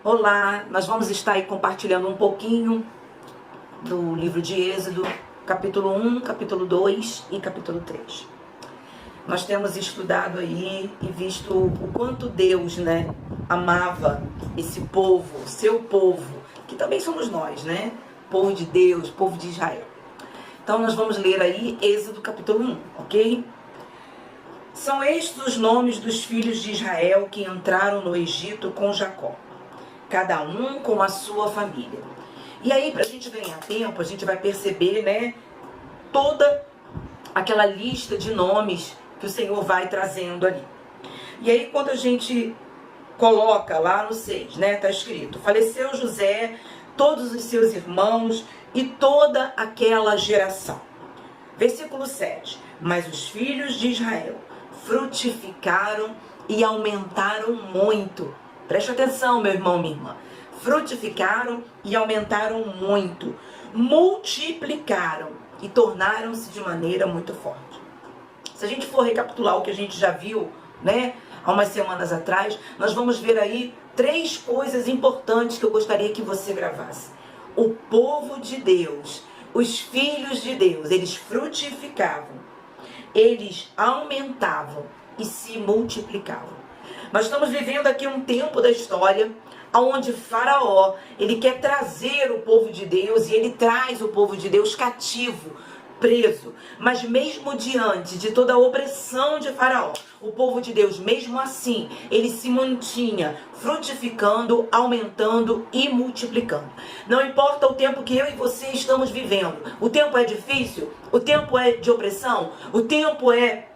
Olá, nós vamos estar aí compartilhando um pouquinho do livro de Êxodo, capítulo 1, capítulo 2 e capítulo 3. Nós temos estudado aí e visto o quanto Deus, amava esse povo, seu povo, que também somos nós, Povo de Deus, povo de Israel. Então nós vamos ler aí Êxodo capítulo 1, ok? São estes os nomes dos filhos de Israel que entraram no Egito com Jacó, cada um com a sua família. E aí, para a gente ganhar tempo, a gente vai perceber, toda aquela lista de nomes que o Senhor vai trazendo ali. E aí, quando a gente coloca lá no 6, tá escrito: faleceu José, todos os seus irmãos e toda aquela geração. Versículo 7. Mas os filhos de Israel frutificaram e aumentaram muito. Preste atenção, meu irmão, minha irmã. Frutificaram e aumentaram muito. Multiplicaram e tornaram-se de maneira muito forte. Se a gente for recapitular o que a gente já viu, há umas semanas atrás, nós vamos ver aí 3 coisas importantes que eu gostaria que você gravasse. O povo de Deus, os filhos de Deus, eles frutificavam, eles aumentavam e se multiplicavam. Nós estamos vivendo aqui um tempo da história onde Faraó, ele quer trazer o povo de Deus e ele traz o povo de Deus cativo, preso. Mas mesmo diante de toda a opressão de Faraó, o povo de Deus, mesmo assim, ele se mantinha frutificando, aumentando e multiplicando. Não importa o tempo que eu e você estamos vivendo. O tempo é difícil, o tempo é de opressão, o tempo é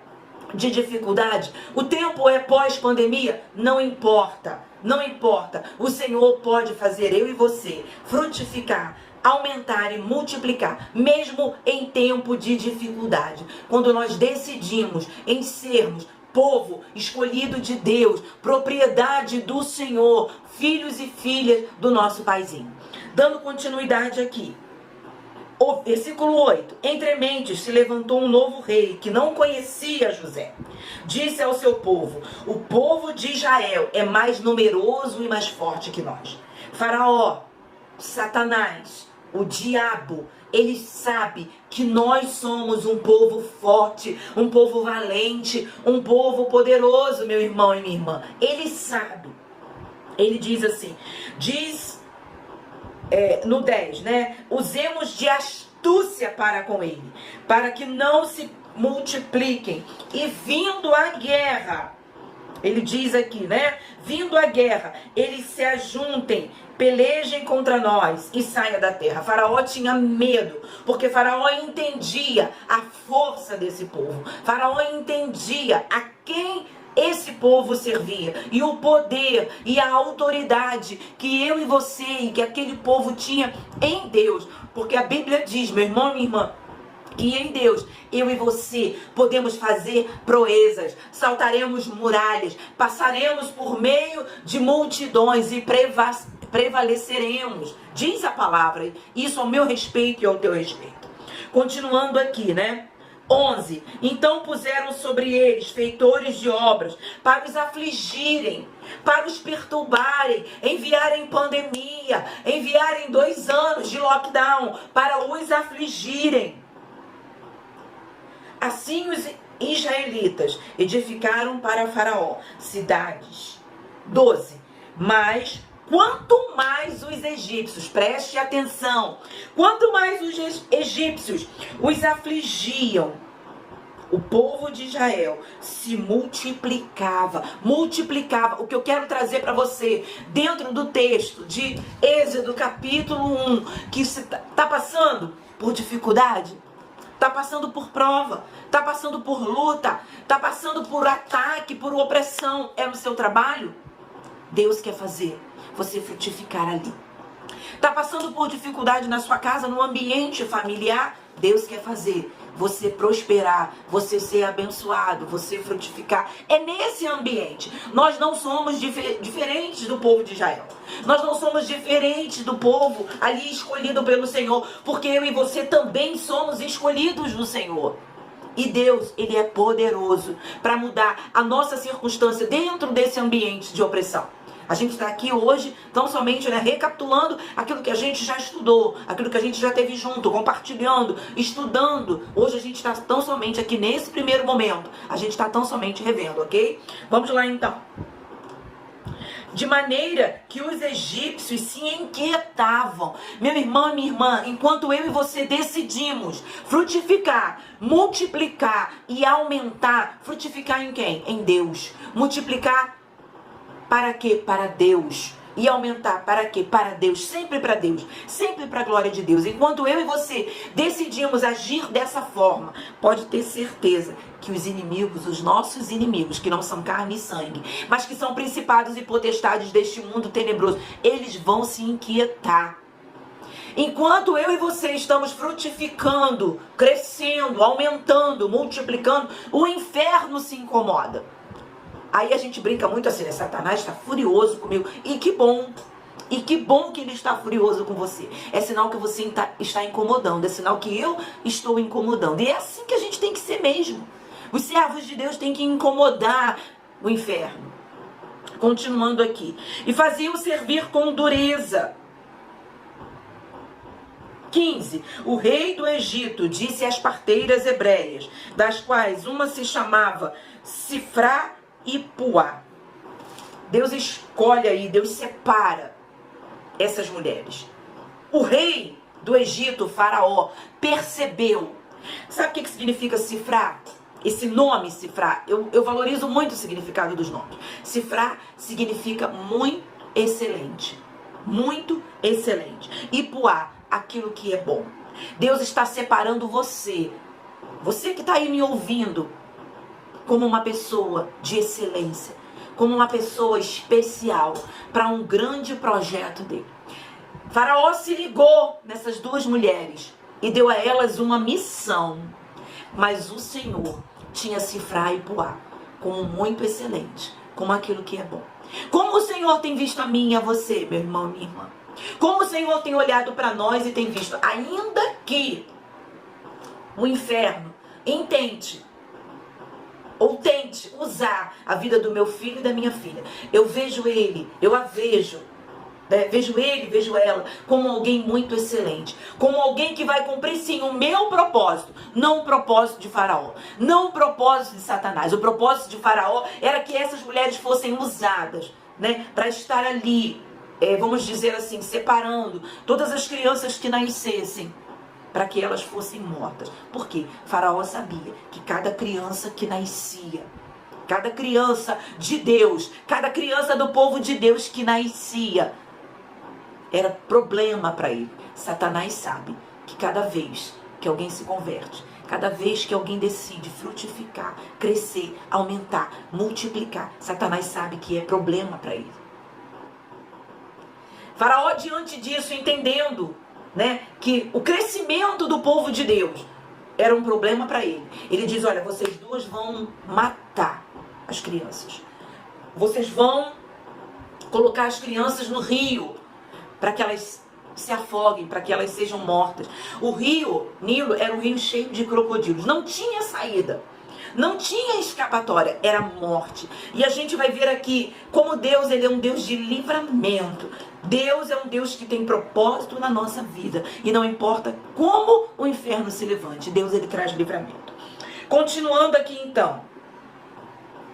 de dificuldade, o tempo é pós-pandemia, não importa, não importa. O Senhor pode fazer eu e você frutificar, aumentar e multiplicar, mesmo em tempo de dificuldade. Quando nós decidimos em sermos povo escolhido de Deus, propriedade do Senhor, filhos e filhas do nosso Paizinho. Dando continuidade aqui. O versículo 8. Entre mentes se levantou um novo rei que não conhecia José. Disse ao seu povo: o povo de Israel é mais numeroso e mais forte que nós. Faraó, Satanás, o diabo, ele sabe que nós somos um povo forte, um povo valente, um povo poderoso, meu irmão e minha irmã. Ele sabe. Ele diz assim, no 10, usemos de astúcia para com ele, para que não se multipliquem. E vindo a guerra, ele diz aqui, vindo a guerra, eles se ajuntem, pelejem contra nós e saia da terra. Faraó tinha medo, porque Faraó entendia a força desse povo. Faraó entendia a quem esse povo servia, e o poder e a autoridade que eu e você e que aquele povo tinha em Deus. Porque a Bíblia diz, meu irmão e minha irmã, que em Deus, eu e você podemos fazer proezas, saltaremos muralhas, passaremos por meio de multidões e prevaleceremos. Diz a palavra, isso ao meu respeito e ao teu respeito. Continuando aqui, 11. Então puseram sobre eles feitores de obras para os afligirem, para os perturbarem, enviarem pandemia, enviarem 2 anos de lockdown para os afligirem. Assim os israelitas edificaram para Faraó cidades. 12. Mas quanto mais os egípcios, preste atenção, quanto mais os egípcios os afligiam, o povo de Israel se multiplicava. O que eu quero trazer para você, dentro do texto de Êxodo capítulo 1, que está passando por dificuldade, está passando por prova, está passando por luta, está passando por ataque, por opressão, é no seu trabalho? Deus quer fazer você frutificar ali. Está passando por dificuldade na sua casa, no ambiente familiar? Deus quer fazer você prosperar, você ser abençoado, você frutificar. É nesse ambiente. Nós não somos diferentes do povo de Israel. Nós não somos diferentes do povo ali escolhido pelo Senhor, porque eu e você também somos escolhidos do Senhor. E Deus, Ele é poderoso para mudar a nossa circunstância dentro desse ambiente de opressão. A gente está aqui hoje, tão somente, né, recapitulando aquilo que a gente já estudou, aquilo que a gente já teve junto, compartilhando, estudando. Hoje a gente está tão somente aqui nesse primeiro momento. A gente está tão somente revendo, ok? Vamos lá então. De maneira que os egípcios se inquietavam. Meu irmão e minha irmã, enquanto eu e você decidimos frutificar, multiplicar e aumentar, frutificar em quem? Em Deus. Multiplicar para quê? Para Deus. E aumentar para quê? Para Deus. Sempre para Deus. Sempre para a glória de Deus. Enquanto eu e você decidimos agir dessa forma, pode ter certeza que os inimigos, os nossos inimigos, que não são carne e sangue, mas que são principados e potestades deste mundo tenebroso, eles vão se inquietar. Enquanto eu e você estamos frutificando, crescendo, aumentando, multiplicando, o inferno se incomoda. Aí a gente brinca muito assim, né? Satanás está furioso comigo. E que bom. E que bom que ele está furioso com você. É sinal que você está incomodando. É sinal que eu estou incomodando. E é assim que a gente tem que ser mesmo. Os servos de Deus têm que incomodar o inferno. Continuando aqui. E faziam servir com dureza. 15. O rei do Egito disse às parteiras hebreias, das quais uma se chamava Sifrá e Puá. Deus escolhe aí, Deus separa essas mulheres. O rei do Egito, Faraó, percebeu. Sabe o que significa Sifrá? Esse nome Sifrá, eu valorizo muito o significado dos nomes. Sifrá significa muito excelente. Muito excelente. E Puá, aquilo que é bom. Deus está separando você. Você que está aí me ouvindo, como uma pessoa de excelência, como uma pessoa especial para um grande projeto dele. Faraó se ligou nessas duas mulheres e deu a elas uma missão, mas o Senhor tinha Sifrá e Puá como muito excelente, como aquilo que é bom. Como o Senhor tem visto a mim e a você, meu irmão e minha irmã? Como o Senhor tem olhado para nós e tem visto, ainda que o inferno intente ou tente usar a vida do meu filho e da minha filha, eu vejo ele, eu a vejo, vejo ele, vejo ela como alguém muito excelente, como alguém que vai cumprir sim o meu propósito, não o propósito de Faraó, não o propósito de Satanás. O propósito de Faraó era que essas mulheres fossem usadas, para estar ali, vamos dizer assim, separando todas as crianças que nascessem, para que elas fossem mortas. Por quê? Faraó sabia que cada criança que nascia, cada criança de Deus, cada criança do povo de Deus que nascia, era problema para ele. Satanás sabe que cada vez que alguém se converte, cada vez que alguém decide frutificar, crescer, aumentar, multiplicar, Satanás sabe que é problema para ele. Faraó, diante disso, entendendo, que o crescimento do povo de Deus era um problema para ele, ele diz: olha, vocês duas vão matar as crianças. Vocês vão colocar as crianças no rio para que elas se afoguem, para que elas sejam mortas. O rio Nilo era um rio cheio de crocodilos. Não tinha saída. Não tinha escapatória, era morte. E a gente vai ver aqui como Deus, ele é um Deus de livramento. Deus é um Deus que tem propósito na nossa vida. E não importa como o inferno se levante, Deus, ele traz livramento. Continuando aqui então,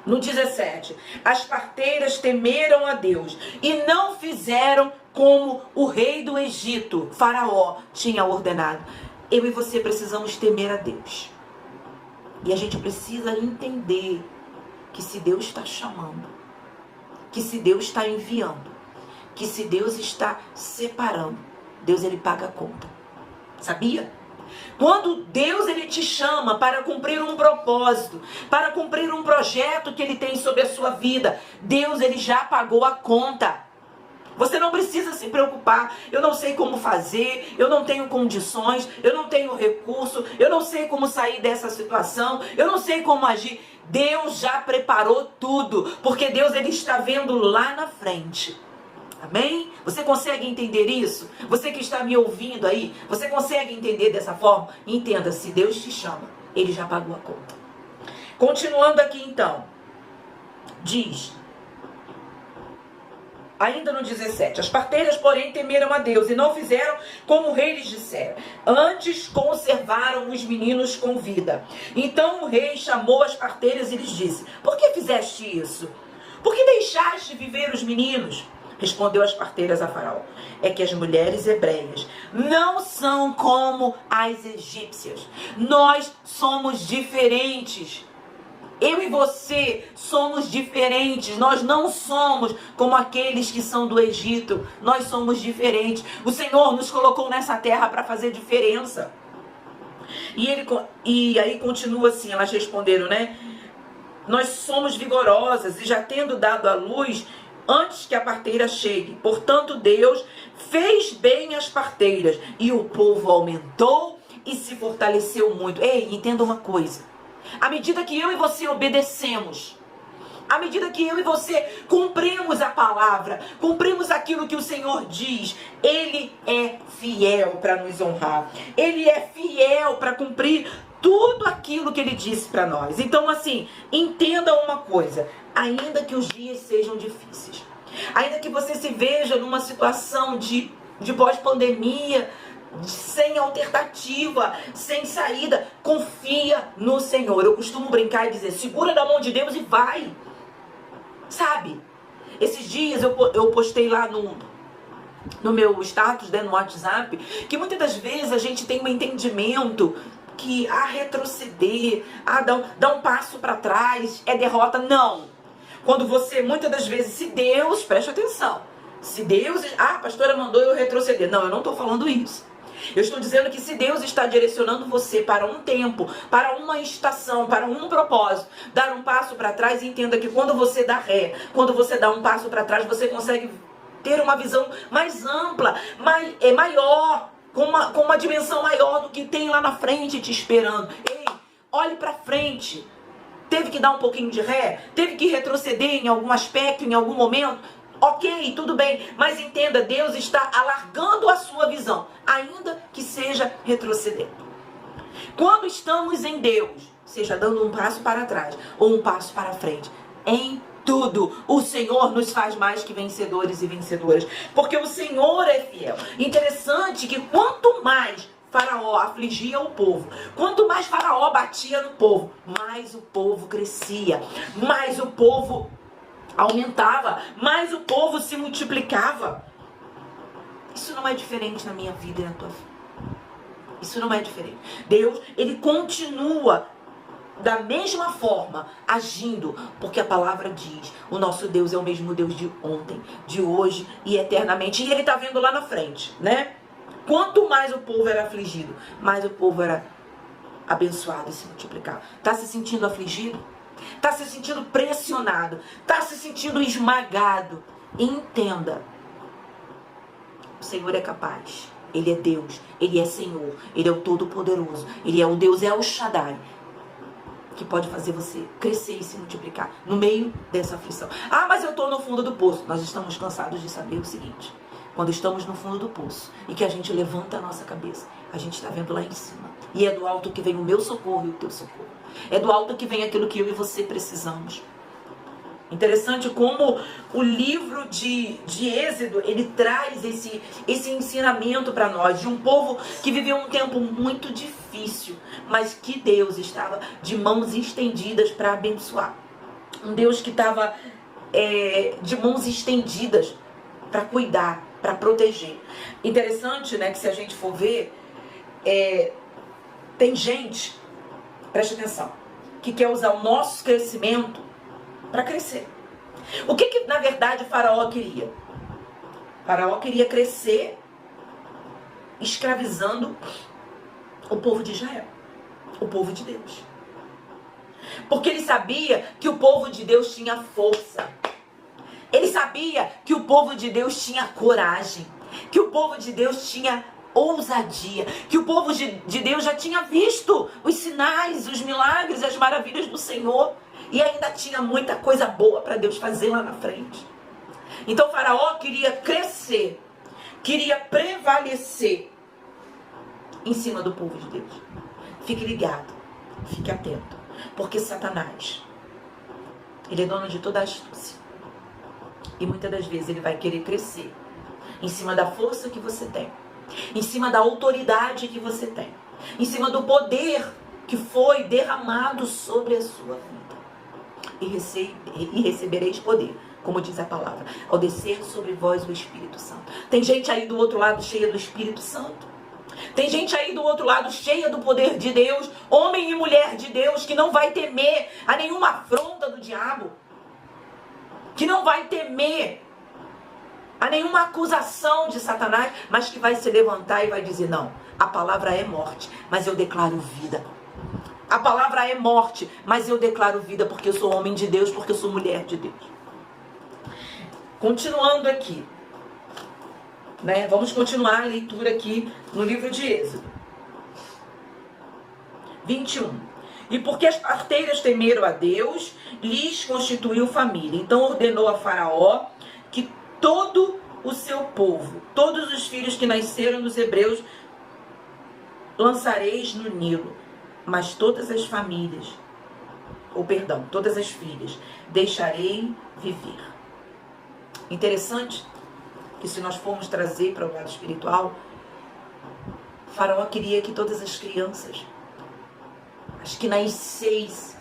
no 17. As parteiras temeram a Deus e não fizeram como o rei do Egito, Faraó, tinha ordenado. Eu e você precisamos temer a Deus. E a gente precisa entender que se Deus está chamando, que se Deus está enviando, que se Deus está separando, Deus, ele paga a conta. Sabia? Quando Deus, ele te chama para cumprir um propósito, para cumprir um projeto que ele tem sobre a sua vida, Deus, ele já pagou a conta. Você não precisa se preocupar. Eu não sei como fazer, eu não tenho condições, eu não tenho recurso, eu não sei como sair dessa situação, eu não sei como agir. Deus já preparou tudo, porque Deus, ele está vendo lá na frente. Amém? Você consegue entender isso? Você que está me ouvindo aí, você consegue entender dessa forma? Entenda, se Deus te chama, ele já pagou a conta. Continuando aqui então, diz: Ainda no 17. As parteiras, porém, temeram a Deus e não fizeram como o rei lhes dissera. Antes conservaram os meninos com vida. Então o rei chamou as parteiras e lhes disse: por que fizeste isso? Por que deixaste viver os meninos? Respondeu as parteiras a Faraó: é que as mulheres hebreias não são como as egípcias. Nós somos diferentes. Eu e você somos diferentes. Nós não somos como aqueles que são do Egito. Nós somos diferentes. O Senhor nos colocou nessa terra para fazer diferença. E aí continua assim, elas responderam, né? Nós somos vigorosas e já tendo dado à luz antes que a parteira chegue. Portanto, Deus fez bem as parteiras e o povo aumentou e se fortaleceu muito. Ei, entenda uma coisa. À medida que eu e você obedecemos, à medida que eu e você cumprimos a palavra, cumprimos aquilo que o Senhor diz, Ele é fiel para nos honrar. Ele é fiel para cumprir tudo aquilo que Ele disse para nós. Então, assim, entenda uma coisa. Ainda que os dias sejam difíceis, ainda que você se veja numa situação de pós-pandemia, sem alternativa, sem saída, confia no Senhor. Eu costumo brincar e dizer: segura na mão de Deus e vai. Sabe? Esses dias eu postei lá no meu status, né, no WhatsApp, que muitas das vezes a gente tem um entendimento que retroceder, dar um passo para trás é derrota. Não. Quando você, muitas das vezes, se Deus, preste atenção, se Deus, a pastora mandou eu retroceder. Não, eu não estou falando isso. Eu estou dizendo que se Deus está direcionando você para um tempo, para uma estação, para um propósito, dar um passo para trás, entenda que quando você dá ré, quando você dá um passo para trás, você consegue ter uma visão mais ampla, maior, com uma dimensão maior do que tem lá na frente te esperando. Ei, olhe para frente. Teve que dar um pouquinho de ré? Teve que retroceder em algum aspecto, em algum momento? Ok, tudo bem, mas entenda, Deus está alargando a sua visão, ainda que seja retrocedendo. Quando estamos em Deus, seja dando um passo para trás ou um passo para frente, em tudo, o Senhor nos faz mais que vencedores e vencedoras, porque o Senhor é fiel. Interessante que quanto mais Faraó afligia o povo, quanto mais Faraó batia no povo, mais o povo crescia, mais o povo aumentava, mais o povo se multiplicava. Isso não é diferente na minha vida e na tua vida. Isso não é diferente. Deus, Ele continua da mesma forma agindo, porque a palavra diz: o nosso Deus é o mesmo Deus de ontem, de hoje e eternamente. E Ele está vendo lá na frente, né? Quanto mais o povo era afligido, mais o povo era abençoado e se multiplicava. Está se sentindo afligido? Está se sentindo pressionado? Está se sentindo esmagado? Entenda, o Senhor é capaz. Ele é Deus, Ele é Senhor, Ele é o Todo-Poderoso, Ele é o Deus El Shaddai, que pode fazer você crescer e se multiplicar no meio dessa aflição. Mas eu estou no fundo do poço. Nós estamos cansados de saber o seguinte: quando estamos no fundo do poço e que a gente levanta a nossa cabeça, a gente está vendo lá em cima. E é do alto que vem o meu socorro e o teu socorro. É do alto que vem aquilo que eu e você precisamos. Interessante como o livro de Êxodo, ele traz esse ensinamento para nós, de um povo que viveu um tempo muito difícil, mas que Deus estava de mãos estendidas para abençoar. Um Deus que estava de mãos estendidas para cuidar, para proteger. Interessante, né, que se a gente for ver, tem gente, preste atenção, que quer usar o nosso crescimento para crescer. O que na verdade Faraó queria? Faraó queria crescer escravizando o povo de Israel, o povo de Deus. Porque ele sabia que o povo de Deus tinha força. Ele sabia que o povo de Deus tinha coragem, que o povo de Deus tinha ousadia, que o povo de Deus já tinha visto os sinais, os milagres, as maravilhas do Senhor, e ainda tinha muita coisa boa para Deus fazer lá na frente. Então Faraó queria crescer, queria prevalecer em cima do povo de Deus. Fique ligado, fique atento, porque Satanás, ele é dono de toda a astúcia. E muitas das vezes ele vai querer crescer em cima da força que você tem, em cima da autoridade que você tem, em cima do poder que foi derramado sobre a sua vida. E recebereis poder, como diz a palavra, ao descer sobre vós o Espírito Santo. Tem gente aí do outro lado cheia do Espírito Santo. Tem gente aí do outro lado cheia do poder de Deus, homem e mulher de Deus, que não vai temer a nenhuma afronta do diabo, que não vai temer a nenhuma acusação de Satanás, mas que vai se levantar e vai dizer: não, a palavra é morte, mas eu declaro vida. A palavra é morte, mas eu declaro vida, porque eu sou homem de Deus, porque eu sou mulher de Deus. Continuando aqui, né? Vamos continuar a leitura aqui no livro de Êxodo 21. E porque as parteiras temeram a Deus, lhes constituiu família. Então ordenou a Faraó que todo o seu povo, todos os filhos que nasceram dos hebreus, lançareis no Nilo. Mas todas as famílias, todas as filhas, deixarei viver. Interessante que, se nós formos trazer para o lado espiritual, Faraó queria que todas as crianças, as que nascessem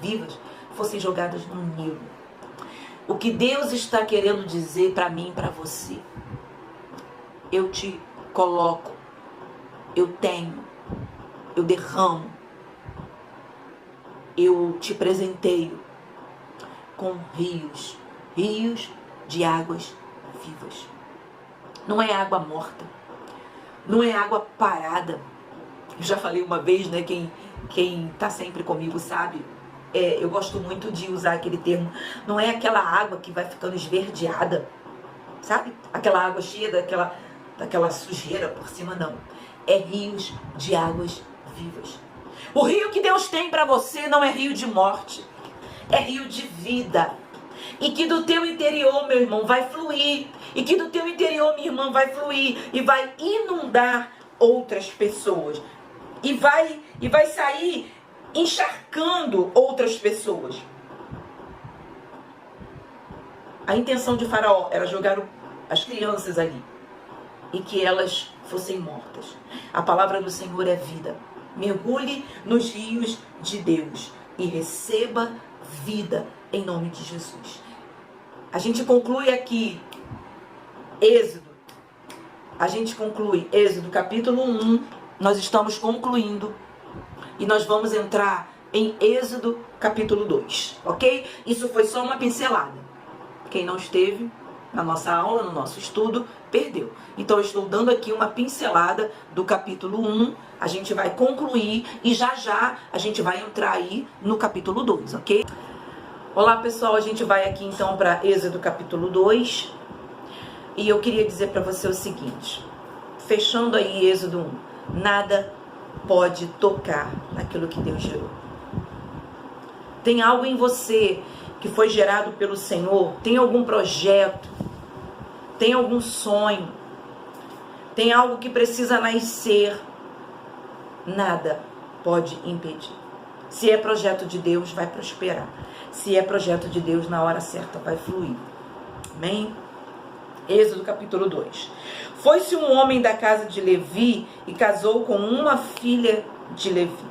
vivas, fossem jogadas no Nilo. O que Deus está querendo dizer para mim e para você: eu te coloco, eu tenho, eu derramo, eu te presenteio com rios de águas vivas. Não é água morta, não é água parada. Eu já falei uma vez, né? Quem tá sempre comigo sabe, eu gosto muito de usar aquele termo. Não é aquela água que vai ficando esverdeada, sabe? Aquela água cheia daquela sujeira por cima, não. É rios de águas vivas. O rio que Deus tem para você não é rio de morte, é rio de vida. E que do teu interior, meu irmão, vai fluir. E que do teu interior, minha irmã, vai fluir. E vai inundar outras pessoas. E vai sair encharcando outras pessoas. A intenção de Faraó era jogar as crianças ali e que elas fossem mortas. A palavra do Senhor é vida. Mergulhe nos rios de Deus e receba vida em nome de Jesus. A gente conclui aqui Êxodo. A gente conclui Êxodo capítulo 1. Nós estamos concluindo. E nós vamos entrar em Êxodo capítulo 2. Ok? Isso foi só uma pincelada. Quem não esteve na nossa aula, no nosso estudo, perdeu. Então eu estou dando aqui uma pincelada do capítulo 1. A gente vai concluir e já a gente vai entrar aí no capítulo 2, ok? Olá pessoal, a gente vai aqui então para Êxodo capítulo 2. E eu queria dizer para você o seguinte, fechando aí Êxodo 1, nada pode tocar naquilo que Deus gerou. Tem algo em você que foi gerado pelo Senhor, tem algum projeto, tem algum sonho, tem algo que precisa nascer, nada pode impedir. Se é projeto de Deus, vai prosperar. Se é projeto de Deus, na hora certa vai fluir. Amém? Êxodo capítulo 2. Foi-se um homem da casa de Levi e casou com uma filha de Levi.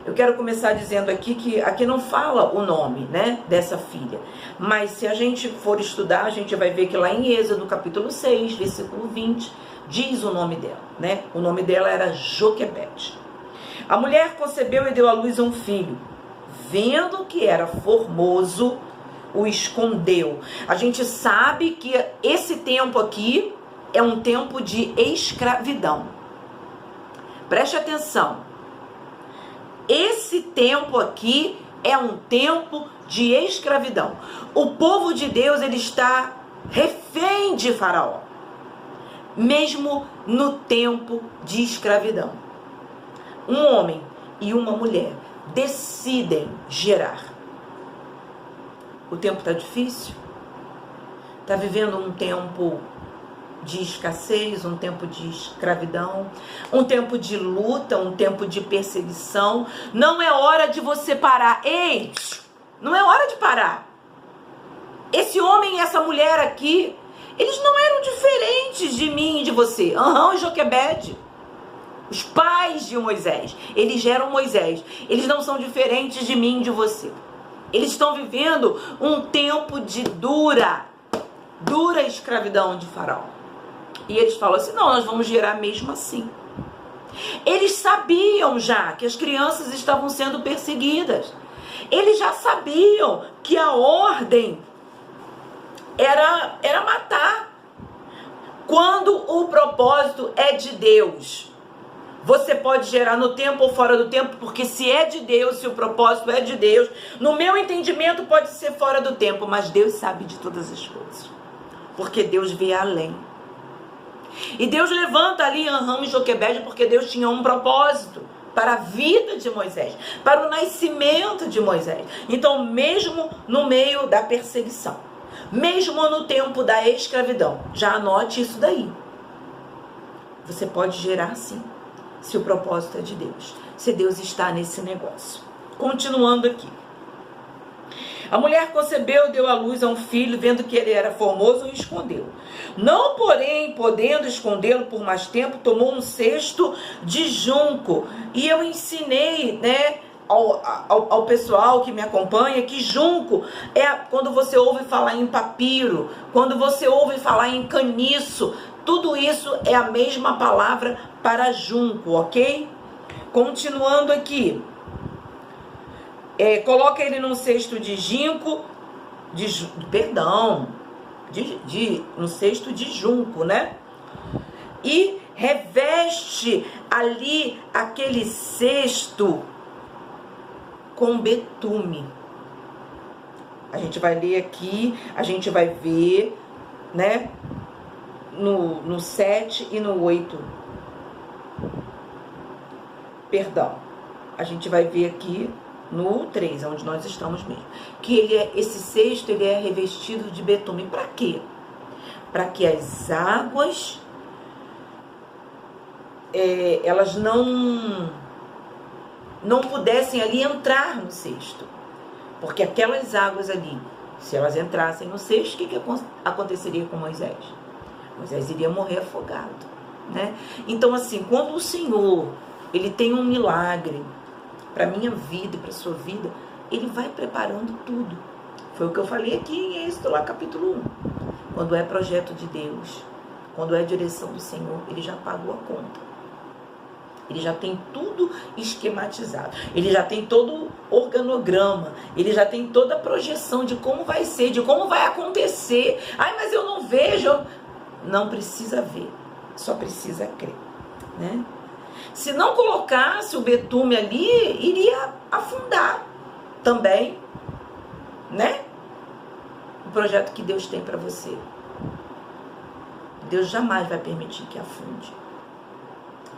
Eu quero começar dizendo aqui que aqui não fala o nome, né, dessa filha. Mas se a gente for estudar, a gente vai ver que lá em Êxodo capítulo 6, versículo 20, diz o nome dela, né? O nome dela era Joquebede. A mulher concebeu e deu à luz um filho. Vendo que era formoso, o escondeu. A gente sabe que esse tempo aqui é um tempo de escravidão. Preste atenção. Esse tempo aqui é um tempo de escravidão. O povo de Deus, ele está refém de Faraó, mesmo no tempo de escravidão. Um homem e uma mulher decidem gerar. O tempo está difícil? Está vivendo um tempo de escassez, um tempo de escravidão, um tempo de luta, um tempo de perseguição. Não é hora de você parar. Ei, não é hora de parar. esse homem e essa mulher aqui, eles não eram diferentes de mim e de você. Arão e Joquebede, os pais de Moisés, eles geram Moisés. Eles não são diferentes de mim e de você. Eles estão vivendo um tempo de dura escravidão de Faraó. E eles falam assim, não, nós vamos gerar mesmo assim. Eles sabiam já que as crianças estavam sendo perseguidas. Eles já sabiam que a ordem era matar. Quando o propósito é de Deus, você pode gerar no tempo ou fora do tempo, porque se é de Deus, se o propósito é de Deus, no meu entendimento pode ser fora do tempo, mas Deus sabe de todas as coisas, porque Deus vê além. E Deus levanta ali Arão e Joquebede porque Deus tinha um propósito para a vida de Moisés, para o nascimento de Moisés. Então, mesmo no meio da perseguição, mesmo no tempo da escravidão, já anote isso daí. Você pode gerar sim, se o propósito é de Deus, se Deus está nesse negócio. Continuando aqui. A mulher concebeu, deu à luz a um filho, vendo que ele era formoso, o escondeu. Não, porém, podendo escondê-lo por mais tempo, tomou um cesto de junco. E eu ensinei, né, ao pessoal que me acompanha, que junco é quando você ouve falar em papiro, quando você ouve falar em caniço, tudo isso é a mesma palavra para junco, ok? Continuando aqui. Coloca ele num cesto de ginkgo, um cesto de junco, né? E reveste ali aquele cesto com betume. A gente vai ler aqui, a gente vai ver, né? No 7 e no 8. Perdão. A gente vai ver aqui no 3, onde nós estamos mesmo. Que esse cesto ele é revestido de betume. Para quê? Para que as águas elas não pudessem ali entrar no cesto. Porque aquelas águas ali, se elas entrassem no cesto, o que aconteceria com Moisés? Moisés iria morrer afogado, né? Então, assim, quando o Senhor ele tem um milagre para minha vida e para sua vida, ele vai preparando tudo. Foi o que eu falei aqui em Êxodo, lá capítulo 1. Quando é projeto de Deus, quando é direção do Senhor, ele já pagou a conta. Ele já tem tudo esquematizado. Ele já tem todo o organograma. Ele já tem toda a projeção de como vai ser, de como vai acontecer. Ai, mas eu não vejo. Não precisa ver, só precisa crer, né? Se não colocasse o betume ali, iria afundar também, né? O projeto que Deus tem para você. Deus jamais vai permitir que afunde.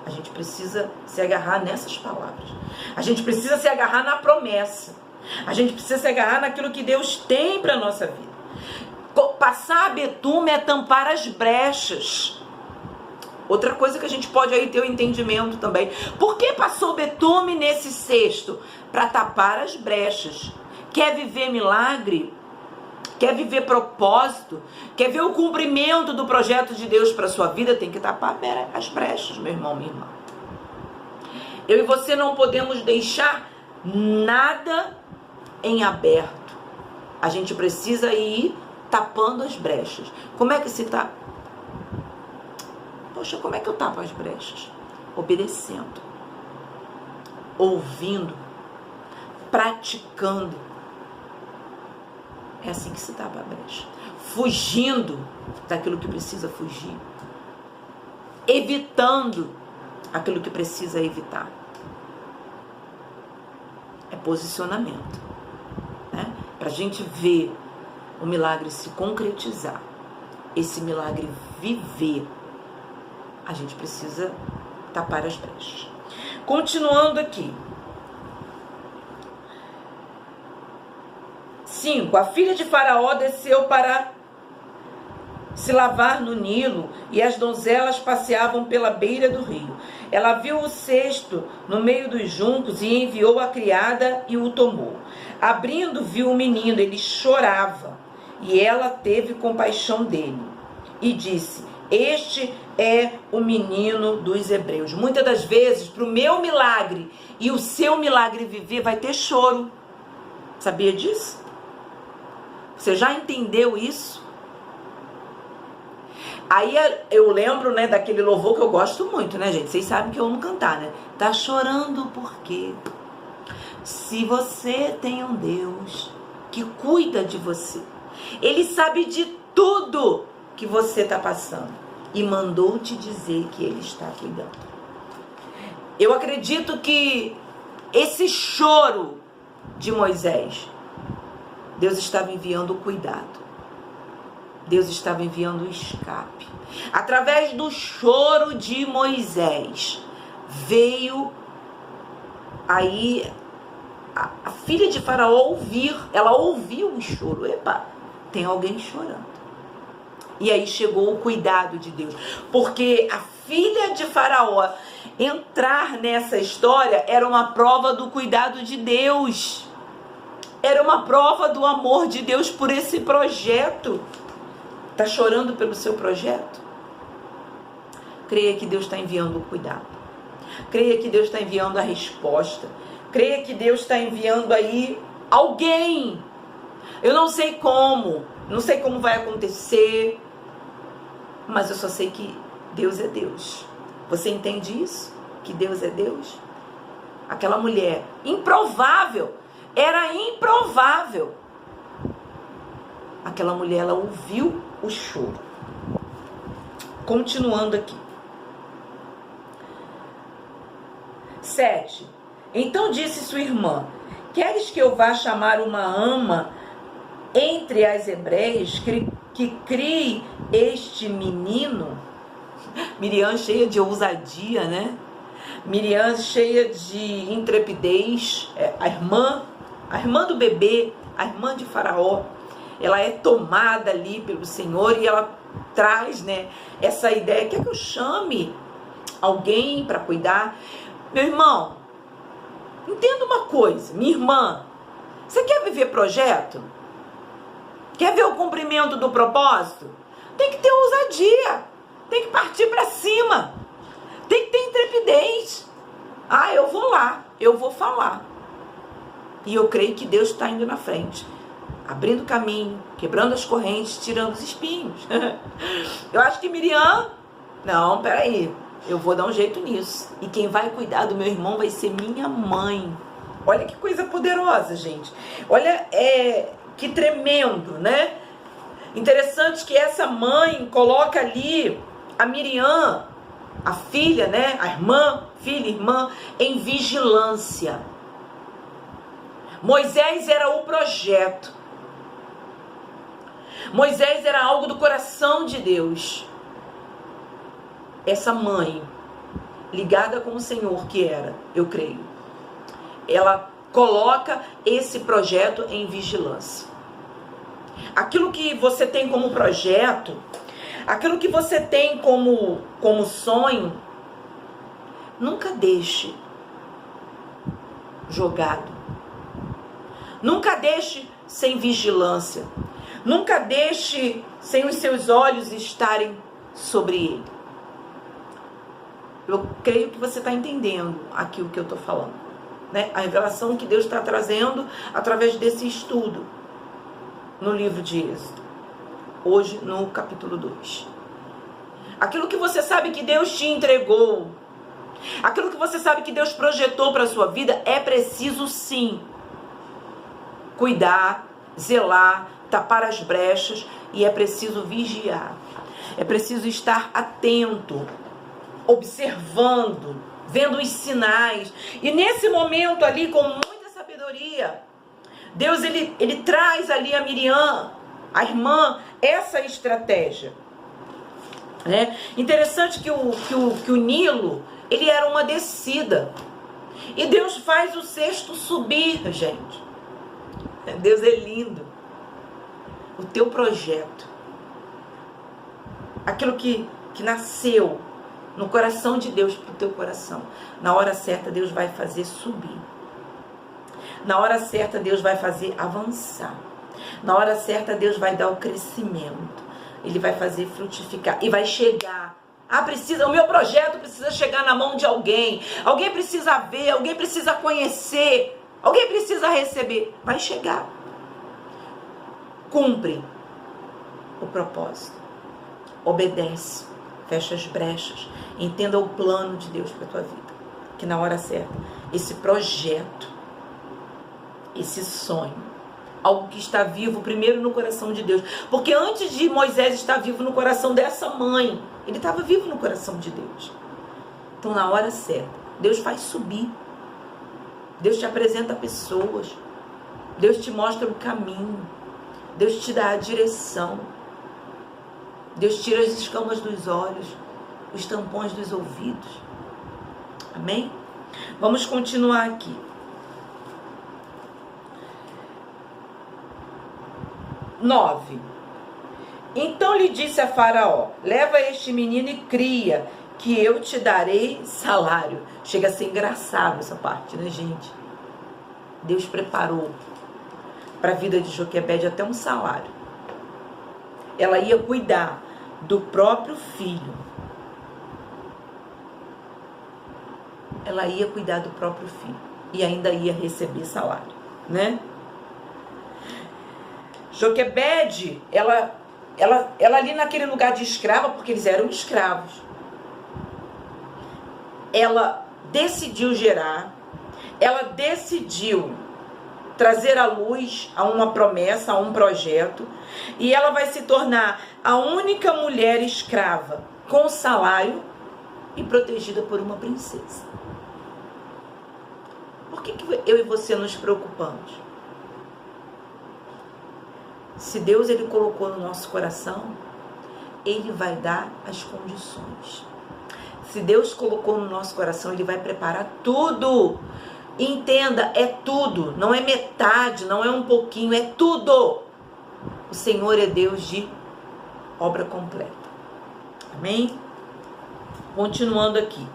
A gente precisa se agarrar nessas palavras. A gente precisa se agarrar na promessa. A gente precisa se agarrar naquilo que Deus tem para a nossa vida. Passar betume é tampar as brechas. Outra coisa que a gente pode aí ter o entendimento também. Por que passou betume nesse cesto? Para tapar as brechas. Quer viver milagre? Quer viver propósito? Quer ver o cumprimento do projeto de Deus para sua vida? Tem que tapar as brechas, meu irmão, minha irmã. Eu e você não podemos deixar nada em aberto. A gente precisa ir tapando as brechas. Como é que se tapa? Poxa, como é que eu tapo as brechas? Obedecendo, ouvindo, praticando. É assim que se tapa a brecha. Fugindo daquilo que precisa fugir. Evitando aquilo que precisa evitar. É posicionamento, né? Para a gente ver o milagre se concretizar, esse milagre viver, a gente precisa tapar as brechas. Continuando aqui. 5. A filha de Faraó desceu para se lavar no Nilo, e as donzelas passeavam pela beira do rio. Ela viu o cesto no meio dos juncos e enviou a criada e o tomou. Abrindo, viu o menino, ele chorava. E ela teve compaixão dele e disse: este é o menino dos hebreus. Muitas das vezes, para o meu milagre e o seu milagre viver, vai ter choro. Sabia disso? Você já entendeu isso? Aí eu lembro, né, daquele louvor que eu gosto muito, né, gente? Vocês sabem que eu amo cantar, né? Tá chorando por quê? Se você tem um Deus que cuida de você, Ele sabe de tudo que você tá passando e mandou te dizer que Ele está cuidando. Eu acredito que esse choro de Moisés, Deus estava enviando o cuidado. Deus estava enviando o escape. Através do choro de Moisés, veio aí a filha de Faraó ouvir. Ela ouviu o choro. Epa, tem alguém chorando. E aí chegou o cuidado de Deus. Porque a filha de Faraó entrar nessa história era uma prova do cuidado de Deus. Era uma prova do amor de Deus por esse projeto. Está chorando pelo seu projeto? Creia que Deus está enviando o cuidado. Creia que Deus está enviando a resposta. Creia que Deus está enviando aí alguém. Eu não sei como. Não sei como vai acontecer. Mas eu só sei que Deus é Deus. Você entende isso? Que Deus é Deus? Aquela mulher improvável. Era improvável. Aquela mulher, ela ouviu o choro. Continuando aqui. 7. Então disse sua irmã: queres que eu vá chamar uma ama entre as hebreias que crie este menino? Miriam cheia de ousadia, né? Miriam cheia de intrepidez. A irmã do bebê, a irmã de Faraó. Ela é tomada ali pelo Senhor e ela traz, né, essa ideia. Quer que eu chame alguém para cuidar? Meu irmão, entenda uma coisa, minha irmã. Você quer viver projeto? Quer ver o cumprimento do propósito? Tem que ter ousadia. Tem que partir para cima. Tem que ter intrepidez. Ah, eu vou lá, eu vou falar. E eu creio que Deus está indo na frente, abrindo caminho, quebrando as correntes, tirando os espinhos. Eu acho que Miriam, não, peraí, eu vou dar um jeito nisso. E quem vai cuidar do meu irmão vai ser minha mãe. Olha que coisa poderosa, gente. Olha, que tremendo, né? Interessante que essa mãe coloca ali a Miriam, a filha, né? A irmã, filha, irmã, em vigilância. Moisés era o projeto. Moisés era algo do coração de Deus. Essa mãe, ligada com o Senhor que era, eu creio, ela coloca esse projeto em vigilância. Aquilo que você tem como projeto, aquilo que você tem como sonho, nunca deixe jogado. Nunca deixe sem vigilância. Nunca deixe sem os seus olhos estarem sobre ele. Eu creio que você está entendendo aqui o que eu estou falando, né? A revelação que Deus está trazendo através desse estudo no livro de Êxodo. Hoje no capítulo 2. Aquilo que você sabe que Deus te entregou, aquilo que você sabe que Deus projetou para a sua vida, é preciso sim cuidar, zelar, tapar as brechas, e é preciso vigiar. É preciso estar atento, observando, vendo os sinais. E nesse momento ali, com muita sabedoria, Deus ele traz ali a Miriam, a irmã, essa estratégia. Né? Interessante que o Nilo, ele era uma descida. E Deus faz o cesto subir, gente. Deus é lindo. O teu projeto, aquilo que nasceu no coração de Deus para o teu coração, na hora certa Deus vai fazer subir. Na hora certa Deus vai fazer avançar. Na hora certa, Deus vai dar o crescimento. Ele vai fazer frutificar e vai chegar. O meu projeto precisa chegar na mão de alguém. Alguém precisa ver, alguém precisa conhecer, alguém precisa receber. Vai chegar. Cumpre o propósito. Obedece. Fecha as brechas. Entenda o plano de Deus para a tua vida. Que na hora certa, esse projeto, esse sonho, algo que está vivo primeiro no coração de Deus. Porque antes de Moisés estar vivo no coração dessa mãe, ele estava vivo no coração de Deus. Então, na hora certa, Deus faz subir. Deus te apresenta pessoas. Deus te mostra o caminho. Deus te dá a direção. Deus tira as escamas dos olhos, os tampões dos ouvidos. Amém? Vamos continuar aqui. 9. Então lhe disse a Faraó: leva este menino e cria, que eu te darei salário. Chega a ser engraçado essa parte, né, gente? Deus preparou para a vida de Joquebede até um salário. Ela ia cuidar do próprio filho. Ela ia cuidar do próprio filho e ainda ia receber salário, né? Joquebede, ela ali naquele lugar de escrava, porque eles eram escravos, ela decidiu gerar, ela decidiu trazer à luz a uma promessa, a um projeto, e ela vai se tornar a única mulher escrava com salário e protegida por uma princesa. Por que eu e você nos preocupamos? Se Deus ele colocou no nosso coração, Ele vai dar as condições. Se Deus colocou no nosso coração, Ele vai preparar tudo. Entenda, é tudo. Não é metade, não é um pouquinho, é tudo. O Senhor é Deus de obra completa. Amém? Continuando aqui.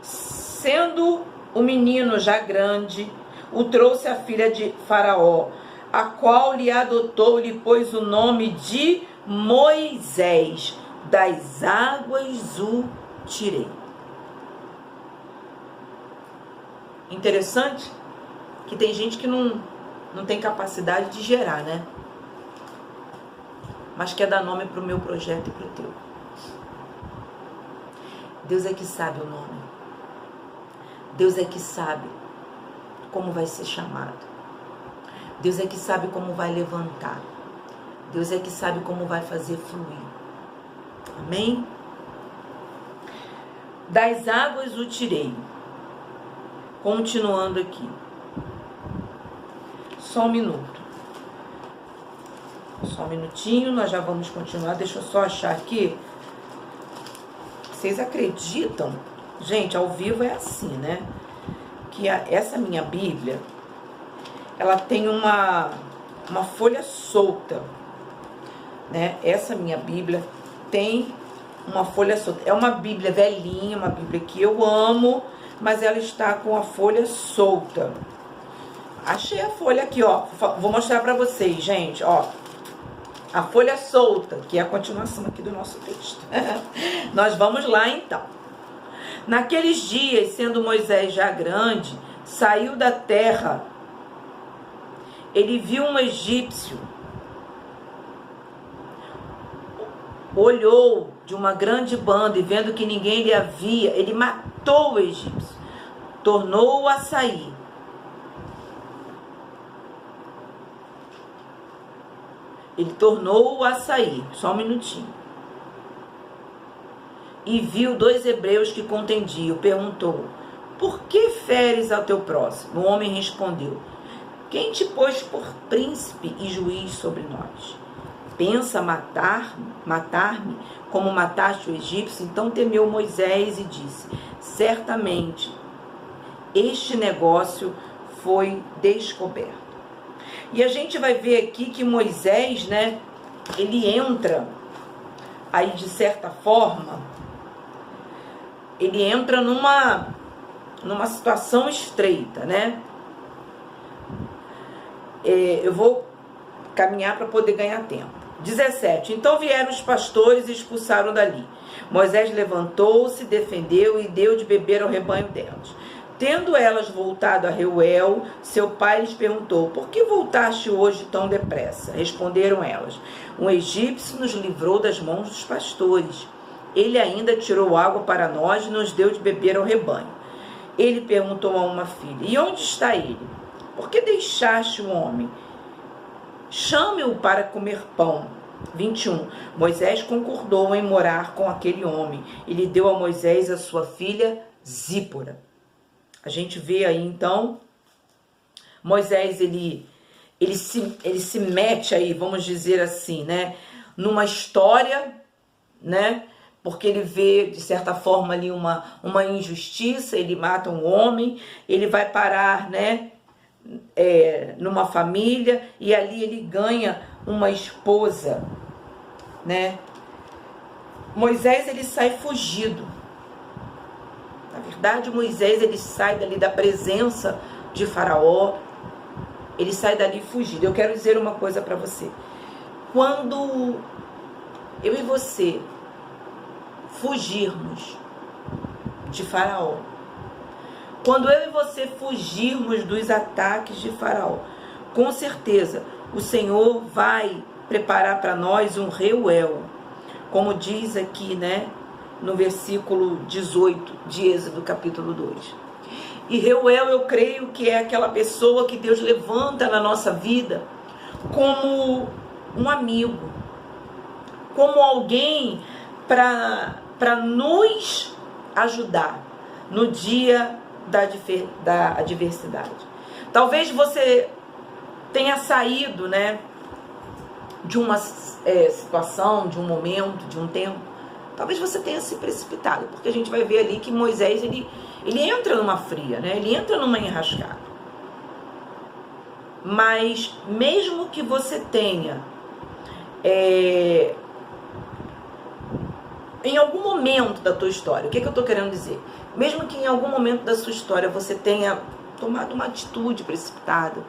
Sendo o menino já grande, o trouxe a filha de Faraó, a qual lhe adotou, lhe pôs o nome de Moisés. Das águas o tirei. Interessante que tem gente que não tem capacidade de gerar, né? Mas quer dar nome para o meu projeto e para o teu. Deus é que sabe o nome. Deus é que sabe como vai ser chamado. Deus é que sabe como vai levantar. Deus é que sabe como vai fazer fluir. Amém? Das águas o tirei. Continuando aqui. Só um minuto. Só um minutinho, nós já vamos continuar. Deixa eu só achar aqui. Vocês acreditam? Gente, ao vivo é assim, né? Que essa minha Bíblia, ela tem uma folha solta, né? Essa minha Bíblia tem uma folha solta. É uma Bíblia velhinha, uma Bíblia que eu amo, mas ela está com a folha solta. Achei a folha aqui, ó. Vou mostrar pra vocês, gente, ó. A folha solta, que é a continuação aqui do nosso texto. Nós vamos lá, então. Naqueles dias, sendo Moisés já grande, saiu da terra. Ele viu um egípcio. Olhou de uma grande banda e vendo que ninguém lhe havia, ele matou o egípcio. Tornou-o a sair. Ele tornou-o a sair. Só um minutinho. E viu 2 hebreus que contendiam. Perguntou: por que feres ao teu próximo? O homem respondeu: quem te pôs por príncipe e juiz sobre nós? Pensa matar-me como mataste o egípcio? Então temeu Moisés e disse: certamente este negócio foi descoberto. E a gente vai ver aqui que Moisés, né, ele entra aí de certa forma, ele entra numa situação estreita, né? Eu vou caminhar para poder ganhar tempo. 17. Então vieram os pastores e expulsaram dali. Moisés levantou-se, defendeu e deu de beber ao rebanho delas. Tendo elas voltado a Reuel, seu pai lhes perguntou: por que voltaste hoje tão depressa? Responderam elas: um egípcio nos livrou das mãos dos pastores. Ele ainda tirou água para nós e nos deu de beber ao rebanho. Ele perguntou a uma filha: e onde está ele? Por que deixaste o homem? Chame-o para comer pão. 21. Moisés concordou em morar com aquele homem e lhe deu a Moisés a sua filha Zípora. A gente vê aí então, Moisés ele se mete aí, vamos dizer assim, né, numa história, né, porque ele vê de certa forma ali uma injustiça, ele mata um homem, ele vai parar, né, numa família e ali ele ganha uma esposa, né? Moisés ele sai fugido. Na verdade, Moisés ele sai dali da presença de Faraó, ele sai dali fugido. Eu quero dizer uma coisa para você. Quando eu e você fugirmos de Faraó, quando eu e você fugirmos dos ataques de Faraó, com certeza o Senhor vai preparar para nós um Reuel, como diz aqui, né, no versículo 18 de Êxodo, capítulo 2. E Reuel, eu creio que é aquela pessoa que Deus levanta na nossa vida como um amigo, como alguém para nos ajudar no dia da adversidade. Talvez você tenha saído, né, de uma situação, de um momento, de um tempo. Talvez você tenha se precipitado, porque a gente vai ver ali que Moisés, ele entra numa fria, né? Ele entra numa enrascada. Mas mesmo que você tenha em algum momento da tua história, o que eu estou querendo dizer? Mesmo que em algum momento da sua história você tenha tomado uma atitude precipitada,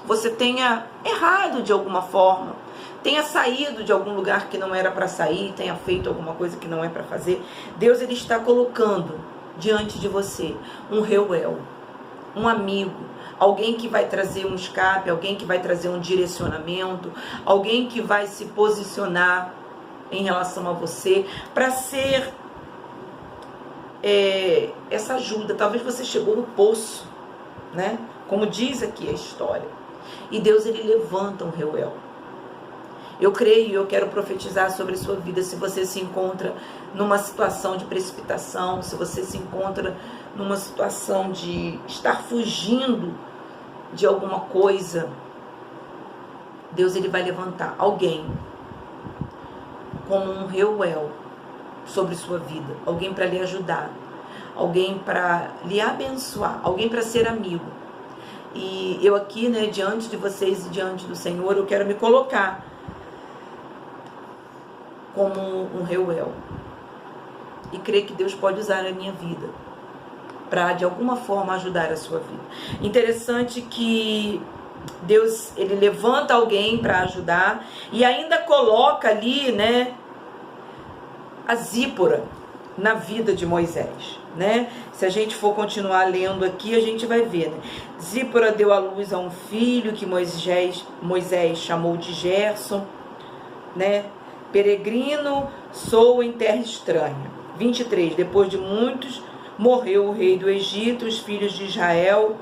você tenha errado de alguma forma, tenha saído de algum lugar que não era para sair, tenha feito alguma coisa que não é para fazer, Deus ele está colocando diante de você um Reuel, um amigo, alguém que vai trazer um escape, alguém que vai trazer um direcionamento, alguém que vai se posicionar em relação a você, para ser essa ajuda. Talvez você chegou no poço, né? Como diz aqui a história. E Deus ele levanta um Reuel. Eu creio e eu quero profetizar sobre a sua vida. Se você se encontra numa situação de precipitação, se você se encontra numa situação de estar fugindo de alguma coisa, Deus ele vai levantar alguém como um Reuel sobre sua vida, alguém para lhe ajudar, alguém para lhe abençoar, alguém para ser amigo. E eu aqui, né, diante de vocês e diante do Senhor, eu quero me colocar como um Reuel e crer que Deus pode usar a minha vida para de alguma forma ajudar a sua vida. Interessante que Deus ele levanta alguém para ajudar e ainda coloca ali, né, a Zípora na vida de Moisés, né? Se a gente for continuar lendo aqui, a gente vai ver, né? Zípora deu à luz a um filho que Moisés chamou de Gerson, né? Peregrino sou em terra estranha. 23. Depois de muitos, morreu o rei do Egito, os filhos de Israel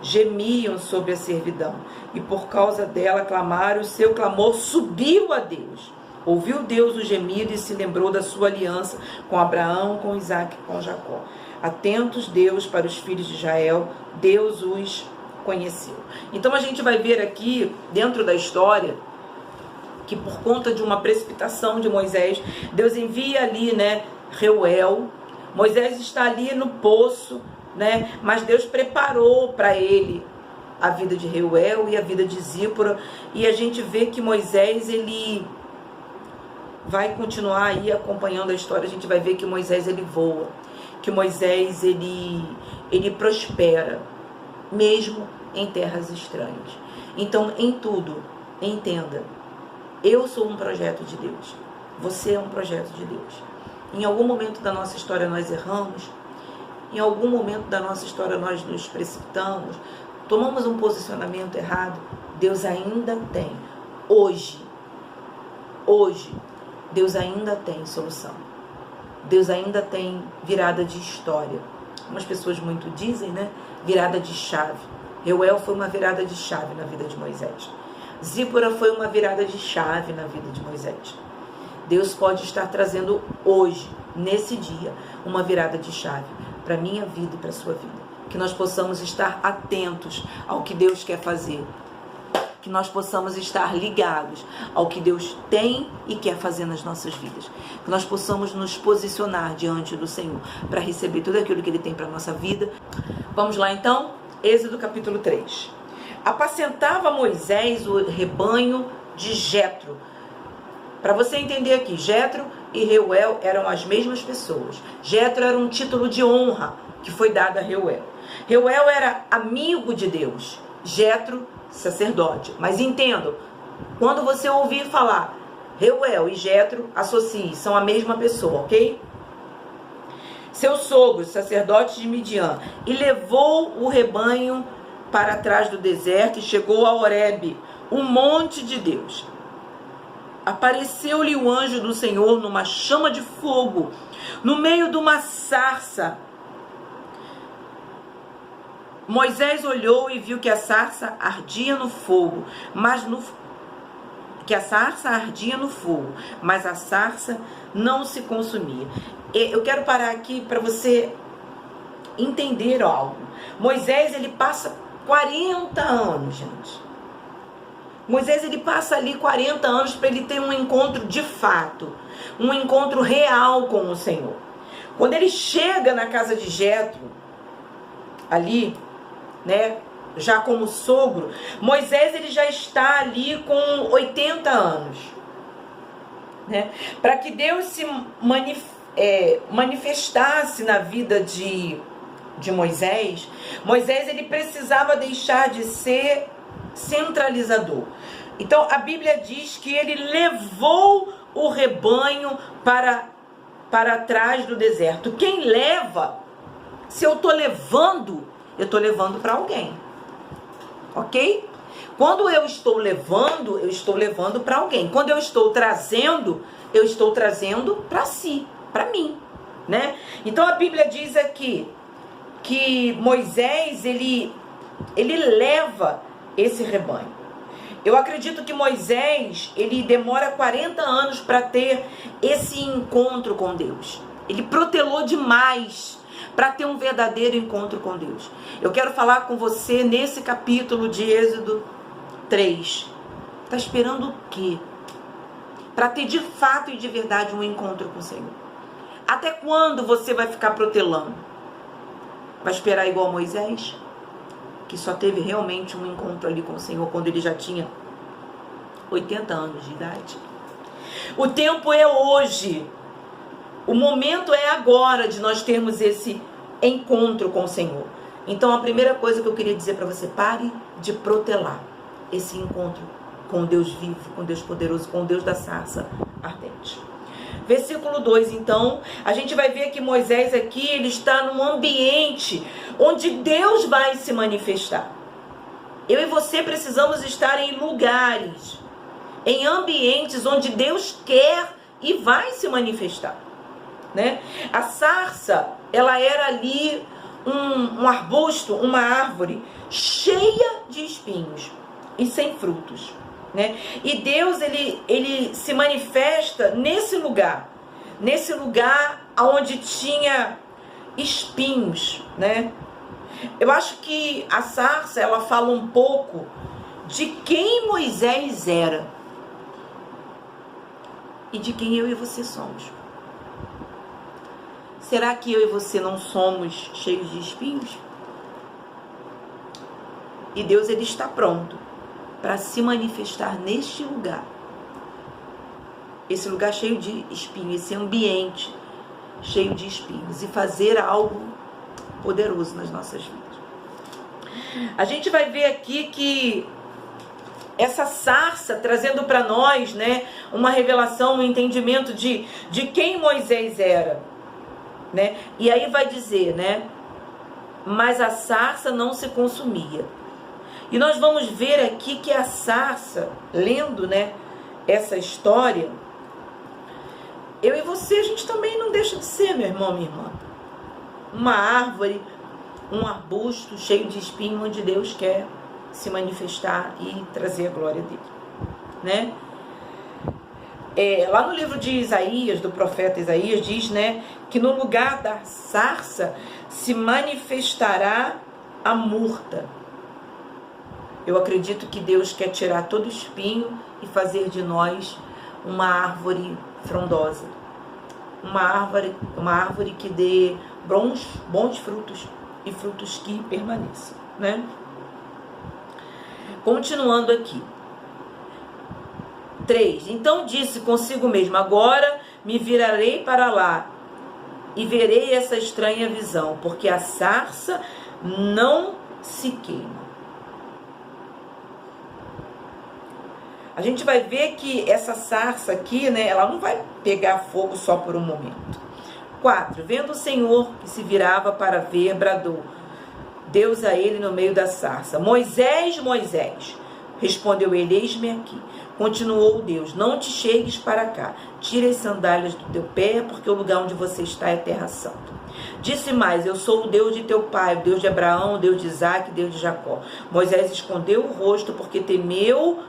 gemiam sobre a servidão, e por causa dela clamaram, o seu clamor subiu a Deus. Ouviu Deus o gemido e se lembrou da sua aliança com Abraão, com Isaque e com Jacó. Atentos Deus para os filhos de Israel, Deus os conheceu. Então a gente vai ver aqui, dentro da história, que por conta de uma precipitação de Moisés, Deus envia ali, né, Reuel. Moisés está ali no poço, né, mas Deus preparou para ele a vida de Reuel e a vida de Zípora. E a gente vê que Moisés, ele vai continuar aí acompanhando a história. A gente vai ver que Moisés, ele voa, que Moisés, ele prospera, mesmo em terras estranhas. Então, em tudo, entenda, eu sou um projeto de Deus, você é um projeto de Deus. Em algum momento da nossa história nós erramos, em algum momento da nossa história nós nos precipitamos, tomamos um posicionamento errado. Deus ainda tem, hoje, Deus ainda tem solução. Deus ainda tem virada de história. Algumas pessoas muito dizem, né? Virada de chave. Reuel foi uma virada de chave na vida de Moisés. Zípora foi uma virada de chave na vida de Moisés. Deus pode estar trazendo hoje, nesse dia, uma virada de chave para a minha vida e para a sua vida. Que nós possamos estar atentos ao que Deus quer fazer. Que nós possamos estar ligados ao que Deus tem e quer fazer nas nossas vidas. Que nós possamos nos posicionar diante do Senhor para receber tudo aquilo que Ele tem para a nossa vida. Vamos lá então, Êxodo capítulo 3. Apacentava Moisés o rebanho de Jetro. Para você entender aqui, Jetro e Reuel eram as mesmas pessoas. Jetro era um título de honra que foi dado a Reuel. Reuel era amigo de Deus. Jetro, sacerdote. Mas entendo, quando você ouvir falar Reuel e Jetro, associe, são a mesma pessoa, ok? Seu sogro, sacerdote de Midian, e levou o rebanho para trás do deserto e chegou a Horebe, o monte de Deus. Apareceu-lhe o anjo do Senhor numa chama de fogo, no meio de uma sarça. Moisés olhou e viu que a sarça ardia no fogo, mas a sarça não se consumia. Eu quero parar aqui para você entender algo. Moisés, ele passa 40 anos, gente. Moisés, ele passa ali 40 anos para ele ter um encontro de fato, um encontro real com o Senhor. Quando ele chega na casa de Jetro, ali, né, já como sogro, Moisés, ele já está ali com 80 anos, né, para que Deus se manifestasse na vida de Moisés. Moisés, ele precisava deixar de ser centralizador. Então a Bíblia diz que ele levou o rebanho para trás do deserto. Quem leva, se eu estou levando para alguém, ok? Quando eu estou levando para alguém. Quando eu estou trazendo para si, para mim, né? Então a Bíblia diz aqui que Moisés, ele leva esse rebanho. Eu acredito que Moisés, ele demora 40 anos para ter esse encontro com Deus. Ele protelou demais para ter um verdadeiro encontro com Deus. Eu quero falar com você nesse capítulo de Êxodo 3. Está esperando o quê? Para ter de fato e de verdade um encontro com o Senhor. Até quando você vai ficar protelando? Vai esperar igual Moisés? Que só teve realmente um encontro ali com o Senhor quando ele já tinha 80 anos de idade. O tempo é hoje. O momento é agora de nós termos esse encontro com o Senhor. Então a primeira coisa que eu queria dizer para você, pare de protelar esse encontro com Deus vivo, com Deus poderoso, com Deus da sarça ardente. Versículo 2, então, a gente vai ver que Moisés aqui, ele está num ambiente onde Deus vai se manifestar. Eu e você precisamos estar em lugares, em ambientes onde Deus quer e vai se manifestar, né? A sarça, ela era ali um arbusto, uma árvore cheia de espinhos e sem frutos, né? E Deus, ele se manifesta nesse lugar onde tinha espinhos, né? Eu acho que a sarça, ela fala um pouco de quem Moisés era e de quem eu e você somos. Será que eu e você não somos cheios de espinhos? E Deus, ele está pronto para se manifestar neste lugar. Esse lugar cheio de espinhos, esse ambiente cheio de espinhos, e fazer algo poderoso nas nossas vidas. A gente vai ver aqui que essa sarça trazendo para nós, né, uma revelação, um entendimento de quem Moisés era, né? E aí vai dizer, né, mas a sarça não se consumia. E nós vamos ver aqui que a sarça, lendo, né, essa história, eu e você, a gente também não deixa de ser, meu irmão, minha irmã, uma árvore, um arbusto cheio de espinho, onde Deus quer se manifestar e trazer a glória dele, né? Lá no livro de Isaías, do profeta Isaías, diz, né, que no lugar da sarça se manifestará a murta. Eu acredito que Deus quer tirar todo o espinho e fazer de nós uma árvore frondosa, uma árvore que dê bons frutos e frutos que permaneçam, né? Continuando aqui. 3. Então disse consigo mesmo: agora me virarei para lá e verei essa estranha visão, porque a sarça não se queima. A gente vai ver que essa sarça aqui, né, ela não vai pegar fogo só por um momento. 4. Vendo o Senhor que se virava para ver, bradou Deus a ele no meio da sarça: Moisés, Moisés. Respondeu ele: eis-me aqui. Continuou Deus: não te chegues para cá, tira as sandálias do teu pé, porque o lugar onde você está é terra santa. Disse mais: eu sou o Deus de teu pai, o Deus de Abraão, o Deus de Isaque, o Deus de Jacó. Moisés escondeu o rosto porque temeu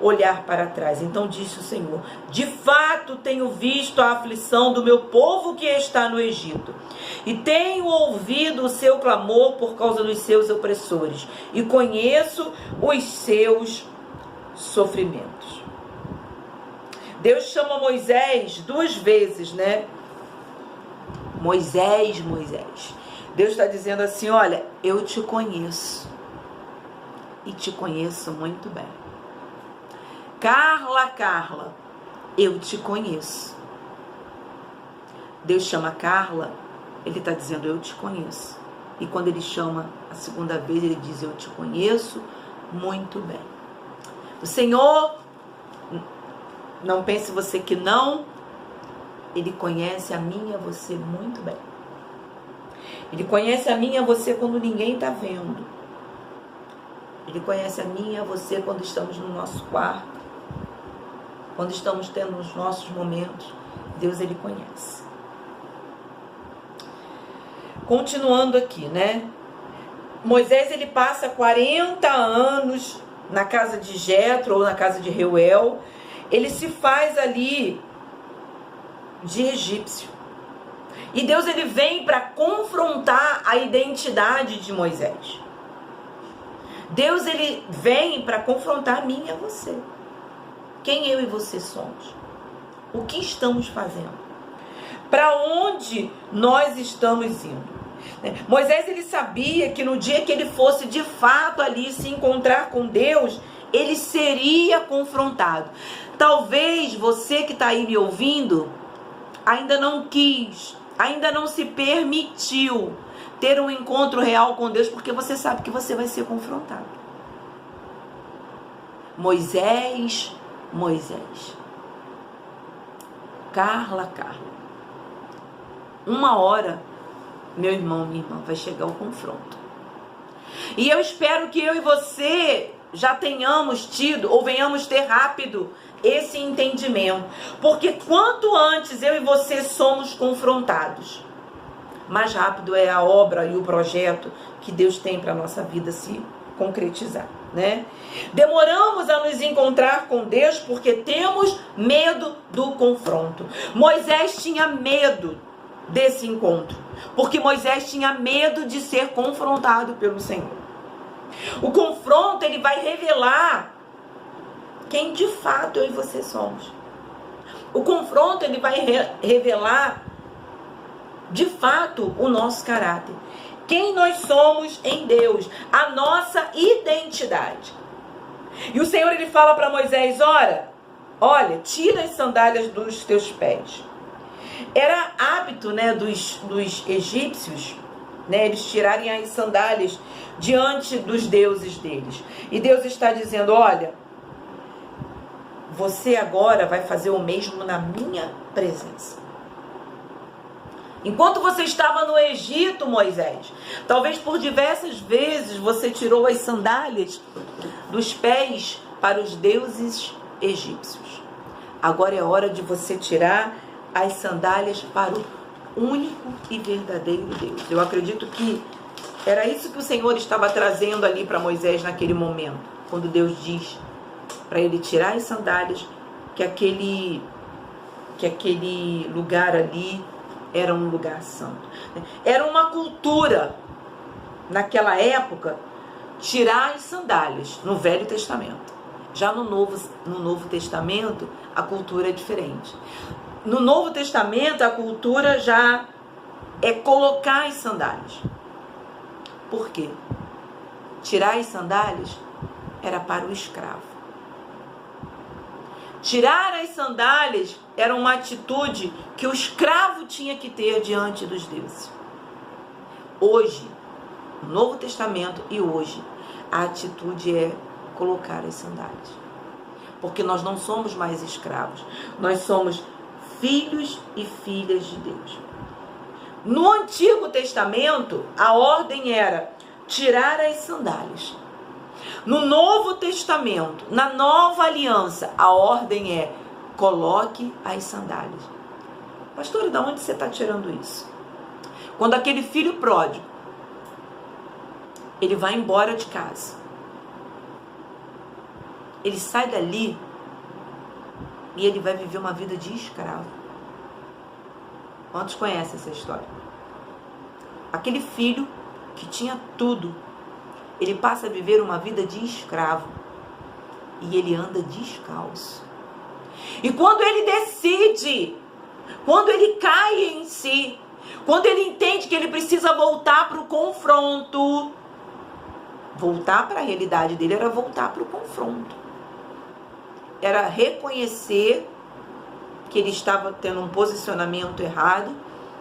olhar para trás. Então disse o Senhor: de fato tenho visto a aflição do meu povo que está no Egito, e tenho ouvido o seu clamor por causa dos seus opressores, e conheço os seus sofrimentos. Deus chama Moisés 2 vezes, né? Moisés, Moisés. Deus está dizendo assim: olha, eu te conheço, e te conheço muito bem. Carla, Carla, eu te conheço. Deus chama Carla, ele está dizendo: eu te conheço. E quando ele chama a segunda vez, ele diz: eu te conheço muito bem. O Senhor, não pense você que não, ele conhece a mim e a você muito bem. Ele conhece a mim e a você quando ninguém está vendo. Ele conhece a mim e a você quando estamos no nosso quarto, quando estamos tendo os nossos momentos. Deus, ele conhece. Continuando aqui, né? Moisés, ele passa 40 anos na casa de Jetro ou na casa de Reuel. Ele se faz ali de egípcio. E Deus, ele vem para confrontar a identidade de Moisés. Deus, ele vem para confrontar a mim e a você. Quem eu e você somos? O que estamos fazendo? Para onde nós estamos indo? Moisés, ele sabia que no dia que ele fosse de fato ali se encontrar com Deus, ele seria confrontado. Talvez você que está aí me ouvindo ainda não quis, ainda não se permitiu ter um encontro real com Deus, porque você sabe que você vai ser confrontado. Moisés, Moisés. Carla, Carla. Uma hora, meu irmão, minha irmã, vai chegar o confronto. E eu espero que eu e você já tenhamos tido, ou venhamos ter rápido, esse entendimento. Porque quanto antes eu e você somos confrontados, mais rápido é a obra e o projeto que Deus tem para a nossa vida se concretizar, né? Demoramos a nos encontrar com Deus porque temos medo do confronto. Moisés tinha medo desse encontro, porque Moisés tinha medo de ser confrontado pelo Senhor. O confronto, ele vai revelar quem de fato eu e você somos. O confronto, ele vai revelar de fato o nosso caráter, quem nós somos em Deus, a nossa identidade. E o Senhor, ele fala para Moisés: olha, tira as sandálias dos teus pés. Era hábito, né, dos egípcios, né, eles tirarem as sandálias diante dos deuses deles. E Deus está dizendo: olha, você agora vai fazer o mesmo na minha presença. Enquanto você estava no Egito, Moisés, talvez por diversas vezes você tirou as sandálias dos pés para os deuses egípcios. Agora é hora de você tirar as sandálias para o único e verdadeiro Deus. Eu acredito que era isso que o Senhor estava trazendo ali para Moisés naquele momento, quando Deus diz para ele tirar as sandálias, que aquele lugar ali era um lugar santo. Era uma cultura, naquela época, tirar as sandálias no Velho Testamento. Já no Novo Testamento, a cultura é diferente. No Novo Testamento, a cultura já é colocar as sandálias. Por quê? Tirar as sandálias era para o escravo. Tirar as sandálias era uma atitude que o escravo tinha que ter diante dos deuses. Hoje, no Novo Testamento e hoje, a atitude é colocar as sandálias. Porque nós não somos mais escravos. Nós somos filhos e filhas de Deus. No Antigo Testamento, a ordem era tirar as sandálias. No Novo Testamento, na Nova Aliança, a ordem é coloque as sandálias. Pastor, de onde você está tirando isso? Quando aquele filho pródigo, ele vai embora de casa. Ele sai dali e ele vai viver uma vida de escravo. Quantos conhecem essa história? Aquele filho que tinha tudo, ele passa a viver uma vida de escravo. E ele anda descalço. E quando ele decide, quando ele cai em si, quando ele entende que ele precisa voltar para o confronto, voltar para a realidade dele era voltar para o confronto. Era reconhecer que ele estava tendo um posicionamento errado,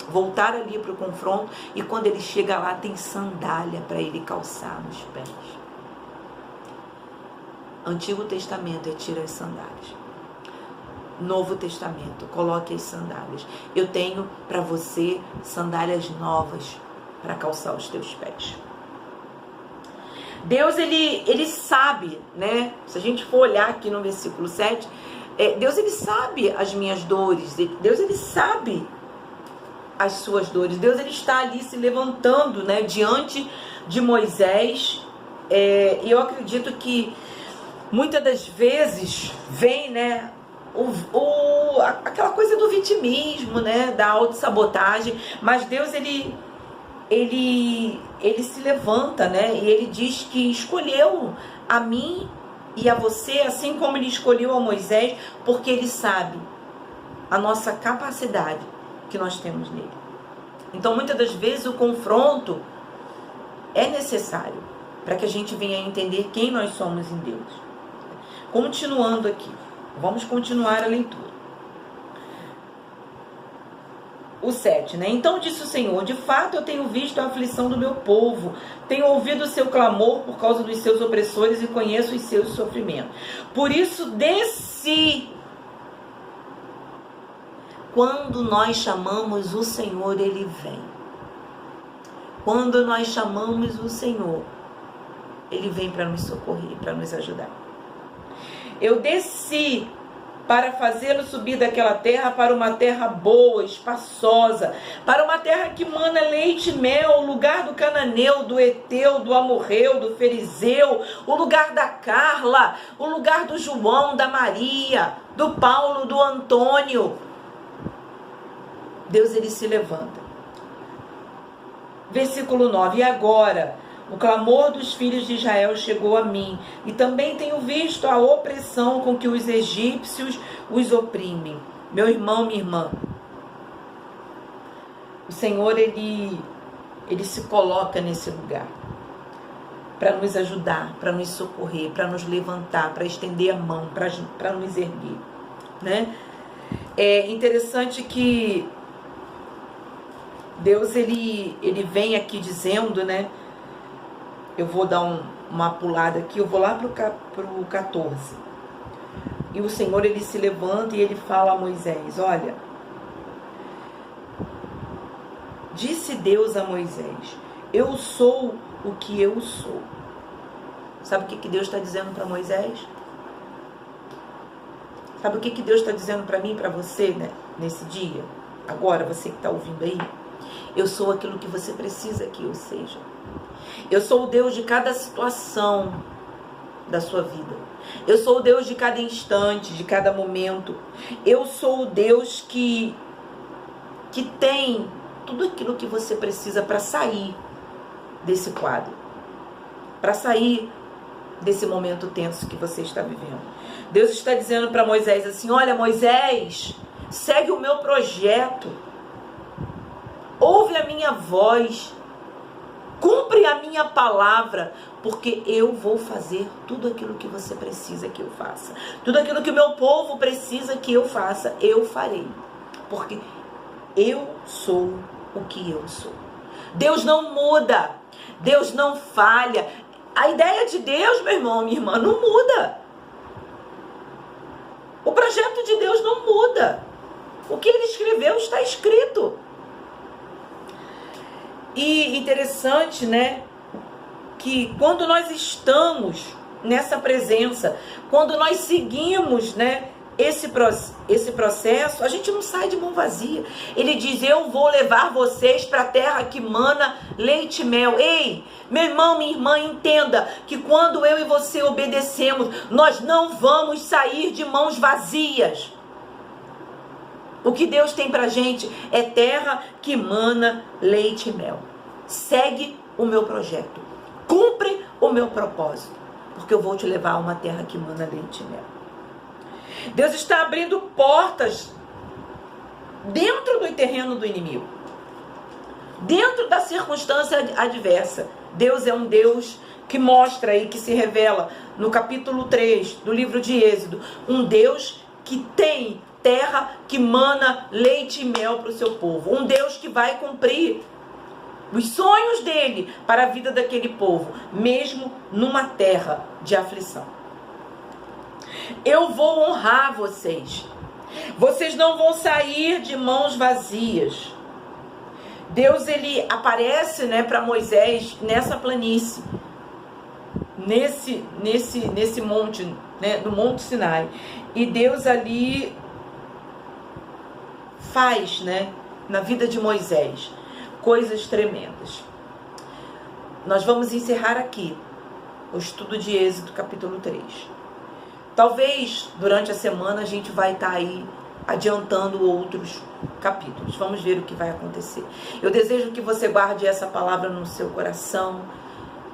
voltar ali para o confronto, e quando ele chega lá tem sandália para ele calçar nos pés. Antigo Testamento é tira as sandálias. Novo Testamento, coloque as sandálias. Eu tenho para você sandálias novas para calçar os teus pés. Deus, ele sabe, né? Se a gente for olhar aqui no versículo 7, Deus, ele sabe as minhas dores. Deus, ele sabe as suas dores. Deus, ele está ali se levantando, né, diante de Moisés. E eu acredito que muitas das vezes vem, né, aquela coisa do vitimismo, né, da autossabotagem, mas Deus, ele se levanta, né, e ele diz que escolheu a mim e a você, assim como ele escolheu a Moisés, porque ele sabe a nossa capacidade que nós temos nele. Então, muitas das vezes, o confronto é necessário para que a gente venha a entender quem nós somos em Deus. Continuando aqui, vamos continuar a leitura. O 7, né? Então disse o Senhor: de fato eu tenho visto a aflição do meu povo, tenho ouvido o seu clamor por causa dos seus opressores e conheço os seus sofrimentos. Por isso desci. Quando nós chamamos o Senhor, Ele vem. Quando nós chamamos o Senhor, Ele vem para nos socorrer, para nos ajudar. Eu desci para fazê-lo subir daquela terra para uma terra boa, espaçosa, para uma terra que mana leite e mel, o lugar do cananeu, do eteu, do amorreu, do ferizeu, o lugar da Carla, o lugar do João, da Maria, do Paulo, do Antônio. Deus, ele se levanta. Versículo 9. E agora o clamor dos filhos de Israel chegou a mim, e também tenho visto a opressão com que os egípcios os oprimem. Meu irmão, minha irmã, o Senhor, ele se coloca nesse lugar para nos ajudar, para nos socorrer, para nos levantar, para estender a mão, para nos erguer, né? É interessante que Deus, ele vem aqui dizendo, né? Eu vou dar uma pulada aqui, eu vou lá para o 14. E o Senhor, ele se levanta e ele fala a Moisés, olha, disse Deus a Moisés, eu sou o que eu sou. Sabe o que Deus está dizendo para Moisés? Sabe o que Deus está dizendo para mim e para você, né, nesse dia? Agora, você que está ouvindo aí. Eu sou aquilo que você precisa que eu seja. Eu sou o Deus de cada situação da sua vida. Eu sou o Deus de cada instante, de cada momento. Eu sou o Deus que tem tudo aquilo que você precisa para sair desse quadro. Para sair desse momento tenso que você está vivendo. Deus está dizendo para Moisés assim, olha Moisés, segue o meu projeto. Ouve a minha voz. Cumpre a minha palavra, porque eu vou fazer tudo aquilo que você precisa que eu faça. Tudo aquilo que o meu povo precisa que eu faça, eu farei. Porque eu sou o que eu sou. Deus não muda. Deus não falha. A ideia de Deus, meu irmão, minha irmã, não muda. O projeto de Deus não muda. O que ele escreveu está escrito. E interessante, né, que quando nós estamos nessa presença, quando nós seguimos, né, esse processo, a gente não sai de mão vazia. Ele diz, eu vou levar vocês para a terra que mana leite e mel. Ei, meu irmão, minha irmã, entenda que quando eu e você obedecemos, nós não vamos sair de mãos vazias. O que Deus tem pra gente é terra que mana leite e mel. Segue o meu projeto. Cumpre o meu propósito. Porque eu vou te levar a uma terra que mana leite e mel. Deus está abrindo portas dentro do terreno do inimigo. Dentro da circunstância adversa. Deus é um Deus que mostra aí, que se revela no capítulo 3 do livro de Êxodo. Um Deus que tem terra que mana leite e mel para o seu povo. Um Deus que vai cumprir os sonhos dele para a vida daquele povo, mesmo numa terra de aflição. Eu vou honrar vocês. Vocês não vão sair de mãos vazias. Deus, ele aparece, né, para Moisés nessa planície, nesse monte, né, no Monte Sinai. E Deus ali faz, né, na vida de Moisés, coisas tremendas. Nós vamos encerrar aqui o estudo de Êxodo, capítulo 3. Talvez durante a semana a gente vai estar aí adiantando outros capítulos. Vamos ver o que vai acontecer. Eu desejo que você guarde essa palavra no seu coração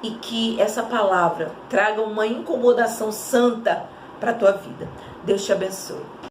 e que essa palavra traga uma incomodação santa para a tua vida. Deus te abençoe.